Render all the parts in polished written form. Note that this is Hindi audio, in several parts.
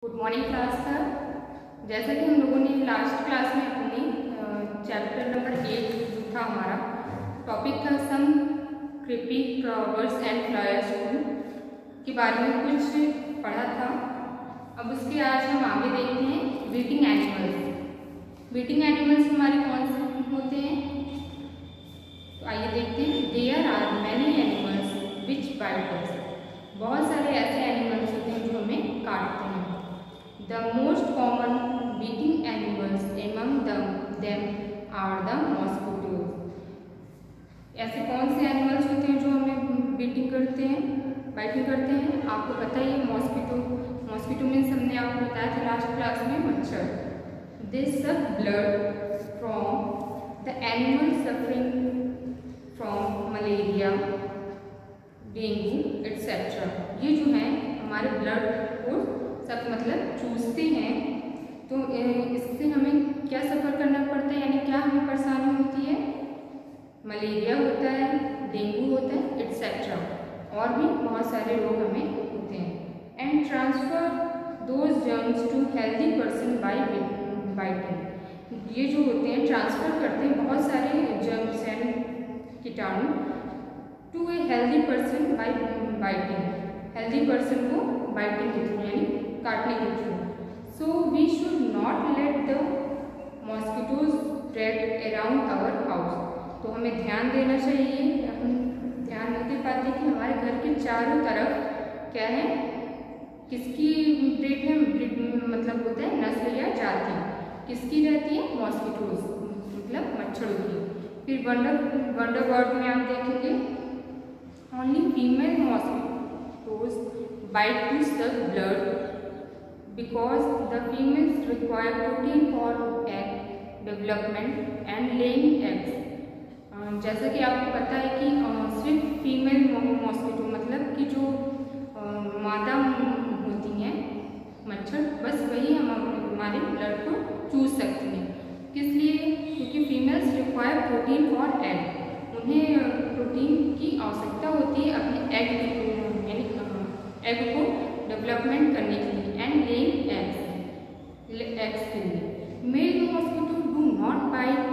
Good morning class sir. जैसा कि हम लोगों ने लास्ट क्लास में अपनी चैप्टर नंबर 8 जो था हमारा टॉपिक था सम क्रीपी फ्लावर्स एंड फ्लायर्स के बारे में कुछ पढ़ा था। अब उसके आज हम आगे देखते हैं वीटिंग एनिमल्स। वीटिंग एनिमल्स हमारे कौन से होते हैं, तो आइए देखते हैं। There are many animals which bite us. बहुत सारे ऐसे एनिमल्स होते हैं जो हमें काटते हैं। The most common beating animals among them are the mosquitoes. ऐसे कौन से एनिमल्स होते हैं जो हमें बीटिंग करते हैं, बाइटिंग करते हैं? आपको पता ही है मॉस्किटो मीन्स हमने आपको बताया था लास्ट क्लास में मच्छर। They suck blood from the animal suffering from malaria, dengue etc. ये जो है हमारे ब्लड को सब मतलब चूसते हैं, तो इससे हमें क्या सफ़र करना पड़ता है, यानी क्या हमें परेशानी होती है? मलेरिया होता है, डेंगू होता है एट्सेट्रा, और भी बहुत सारे रोग हमें होते हैं। And transfer those germs to healthy person by biting. ये जो होते हैं ट्रांसफ़र करते हैं बहुत सारे जर्म्स एंड कीटाणु to a healthy person by biting. Healthy person को बाइटिंग के थ्रू यानी काटने के through. So we should not let the mosquitoes spread around our house. तो हमें ध्यान देना चाहिए, हम ध्यान नहीं दे पाते कि हमारे घर के चारों तरफ क्या है, किसकी ब्रीड है, मतलब होता है नस्ल या जाति किसकी रहती है? मॉस्किटोज मतलब मच्छरों की। फिर वंडर वर्ड में आप देखेंगे only female mosquitoes bite to suck blood because the females require protein for egg development and laying eggs. जैसा कि आपको पता है कि सिर्फ फीमेल मॉस्किटो मतलब कि जो मादा होती हैं मच्छर, बस वही हमारे ब्लड को चूस सकती हैं। किस लिए? क्योंकि females require protein for egg. उन्हें प्रोटीन की आवश्यकता होती है अपने एग को डेवलपमेंट करने के लिए एंड लेइंग एग्स के लिए। Male mosquito do not bite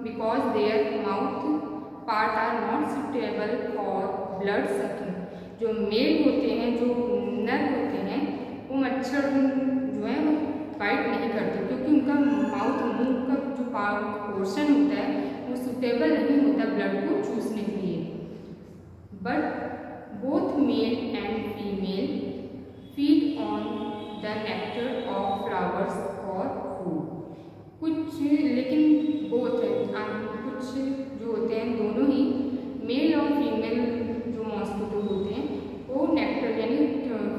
because their mouth part are not suitable for blood sucking. जो मेल होते हैं, जो नर होते हैं, वो मच्छर जो है वो बाइट नहीं करते क्योंकि उनका माउथ मुंह का जो पोर्शन होता है वो सुटेबल नहीं होता ब्लड को चूसने के लिए। But both male and female feed on the nectar of flowers for food. कुछ लेकिन बोथ है, कुछ जो होते हैं दोनों ही मेल और फीमेल जो मॉस्किटो होते हैं वो नेक्टर यानी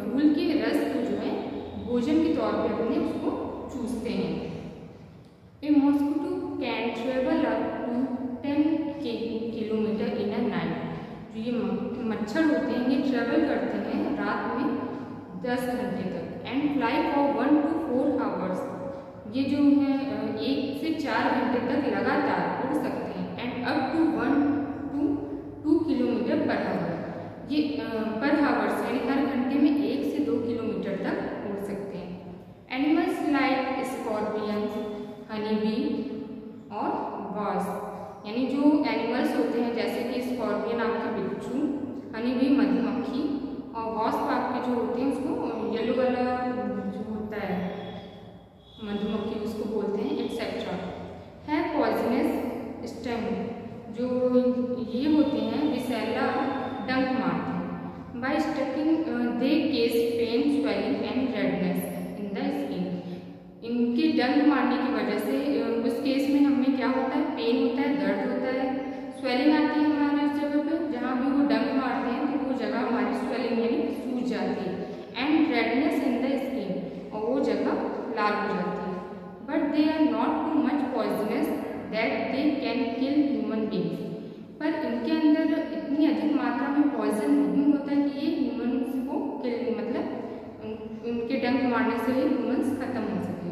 फूल के रस को जो है भोजन के तौर पे अपने उसको चूसते हैं। A mosquito can travel up to 10 kilometre in a night. जो ये मच्छर होते हैं ये ट्रेवल करते हैं रात में 10 घंटे तक and fly for 1 to 4 hours. ये जो है 1 से 4 घंटे तक लगातार उड़ सकते हैं and up to 1 to 2 kilometre per hour. ये पर आवर्स यानी हर घंटे में 1 से 2 किलोमीटर तक उड़ सकते हैं। Animals like scorpions, honey bee और वास्प, यानी जो एनिमल्स होते हैं जैसे कि स्कॉर्पियन आपके बिच्छू, हनी बी मधुमक्खी और वास्प आपके जो होते हैं उसको येलो वाला जो होता है मधुमक्खी उसको बोलते हैं एट्सेट्रा। है पॉइजनस स्टिंग, जो ये होते हैं विषैला डंक मारते हैं। By sticking they cause pain swelling and redness in the skin. इनके डंक मारने की वजह से उस केस में हमें क्या होता है? पेन होता है, दर्द होता है, स्वेलिंग आती है हमारे उस जगह पे जहाँ भी वो डंक मारते हैं, तो वो जगह हमारी स्वेलिंग यानी सूज जाती है and redness in the skin, और वो जगह लाल हो जाती है। But they are not too much poisonous that they can kill human beings. पर इनके अंदर इतनी अधिक मात्रा में पॉइजन नहीं होता कि ये ह्यूमन्स को किल मतलब उनके डंक मारने से ही ह्यूमन्स खत्म हो सके।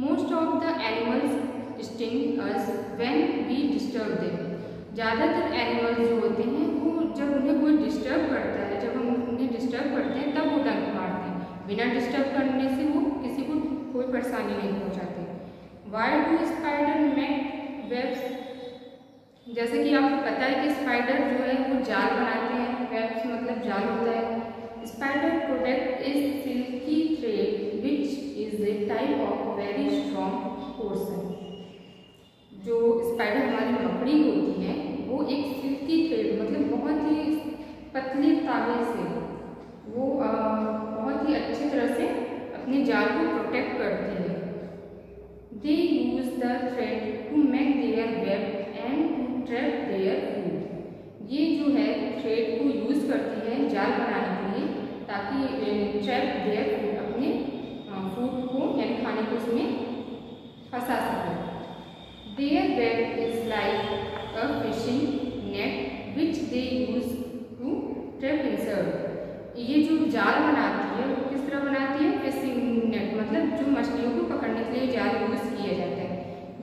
Most of the animals sting us when we disturb them. ज़्यादातर एनिमल्स जो होते हैं वो जब उन्हें कोई डिस्टर्ब करता है, जब हम उन्हें डिस्टर्ब करते हैं तब वो डंक मारते हैं। बिना डिस्टर्ब करने से वो किसी को कोई परेशानी नहीं पहुंचाते। Why do spider make webs? जैसे कि आपको पता है कि स्पाइडर जो है वो जाल बनाते हैं, वेब्स मतलब जाल होता है। Spider product is silky thread which is a type of very strong portion. जो स्पाइडर हमारी मकड़ी होती है वो एक सिल्की थ्रेड मतलब बहुत ही पतले तागे से वो बहुत ही अच्छी तरह से अपने जाल को प्रोटेक्ट करती है। They use the thread to make their web and to trap their food. ये जो है थ्रेड को यूज करती है जाल बनाने के लिए ताकि ट्रैप देयर फूड अपने फूड को यानी खाने को उसमें फंसा सके। Their web is like a fishing net which they use to trap insect. ये जो जाल बनाती है वो किस तरह बनाती है? फिशिंग नेट मतलब जो मछलियों को पकड़ने के लिए जाल यूज किया जाता है।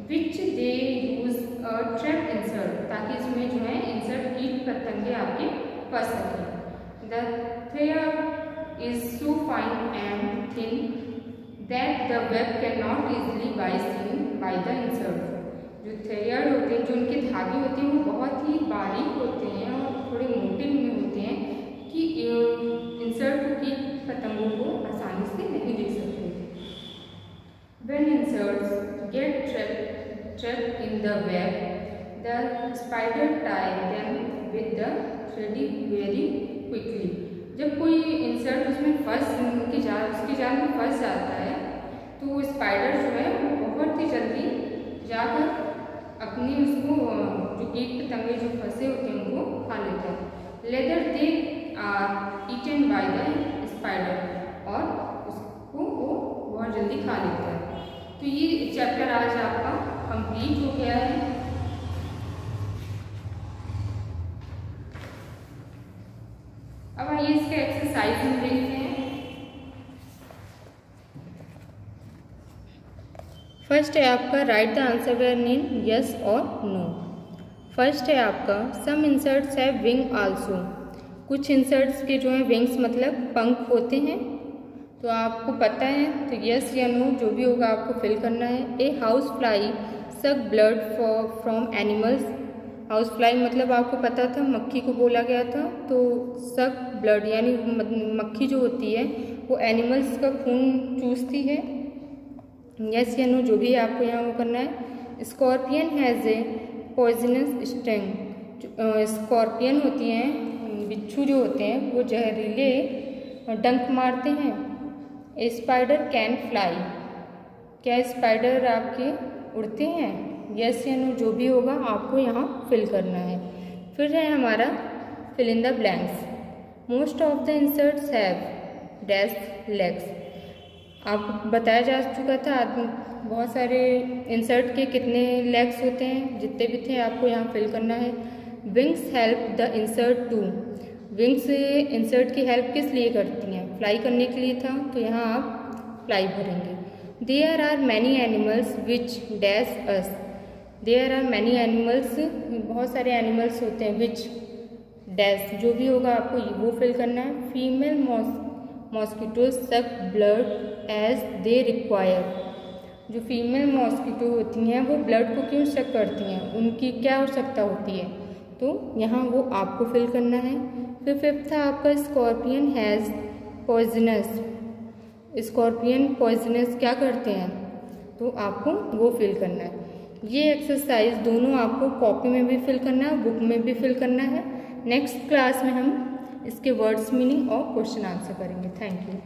विच they use a trap insert ताकि इसमें जो है इंसर्ट कीट पतंगे आपके फंस सकें। The thread is so fine and thin that the web can not easily by scene by the insert. जो थ्रेड होते हैं, जो उनके धागे होते हैं वो बहुत ही बारीक होते हैं और थोड़े मोटे होते हैं कि इंसर्ट की पतंगों को आसानी से नहीं देख सकते। When inserts get trapped in the web, the spider tie them with the thread very quickly. जब कोई इंसर्ट उसमें उसके जाल में फंस जाता है तो स्पाइडर जो है वो बहुत ही जल्दी जाकर अपनी उसको जो कीट पतंगे जो फंसे होते हैं उनको खा लेता है। Later they are eaten by the spider और उसको वो बहुत जल्दी खा लेता है। तो ये चैप्टर आज आपका कंप्लीट हो गया है। अब आइए इसका एक्सरसाइज में देखते हैं। फर्स्ट है आपका write the answer where in yes और नो। फर्स्ट है आपका some insects have wing also. कुछ इंसर्ट्स के जो है विंग्स मतलब पंख होते हैं। तो आपको पता है तो यस या नो जो भी होगा आपको फिल करना है। ए हाउस फ्लाई सक blood from animals. House fly मतलब आपको पता था मक्खी को बोला गया था। तो सक ब्लड यानी मक्खी जो होती है वो एनिमल्स का खून चूसती है। यस या नो जो भी आपको यहाँ वो करना है। Scorpion has a poisonous sting. Scorpion होती हैं बिच्छू जो होते हैं वो जहरीले डंक मारते हैं। ए स्पाइडर कैन फ्लाई। क्या स्पाइडर आपके उड़ते हैं? यस या नो जो भी होगा आपको यहाँ फिल करना है। फिर है हमारा fill in the blanks. Most of the insects have dash legs. आपको बताया जा चुका था बहुत सारे इंसर्ट के कितने लेग्स होते हैं, जितने भी थे आपको यहाँ फिल करना है। Wings help the insect to. Wings insect की हेल्प किस लिए करती हैं? फ्लाई करने के लिए था, तो यहाँ आप फ्लाई भरेंगे। There are many animals which dash us. There are many animals बहुत सारे एनिमल्स होते हैं विच डैश जो भी होगा आपको वो फिल करना है। फीमेल मॉस्किटो सक ब्लड एज दे रिक्वायर। जो फीमेल मॉस्किटो होती हैं वो ब्लड को क्यों सक करती हैं, उनकी क्या आवश्यकता होती है, तो यहाँ वो आपको फिल करना है। फिर फिफ्थ था आपका scorpion has poisonous. Scorpion poisonous क्या करते हैं, तो आपको वो फिल करना है। ये एक्सरसाइज दोनों आपको कॉपी में भी फिल करना है, बुक में भी फिल करना है। नेक्स्ट क्लास में हम इसके वर्ड्स मीनिंग और क्वेश्चन आंसर करेंगे। Thank you.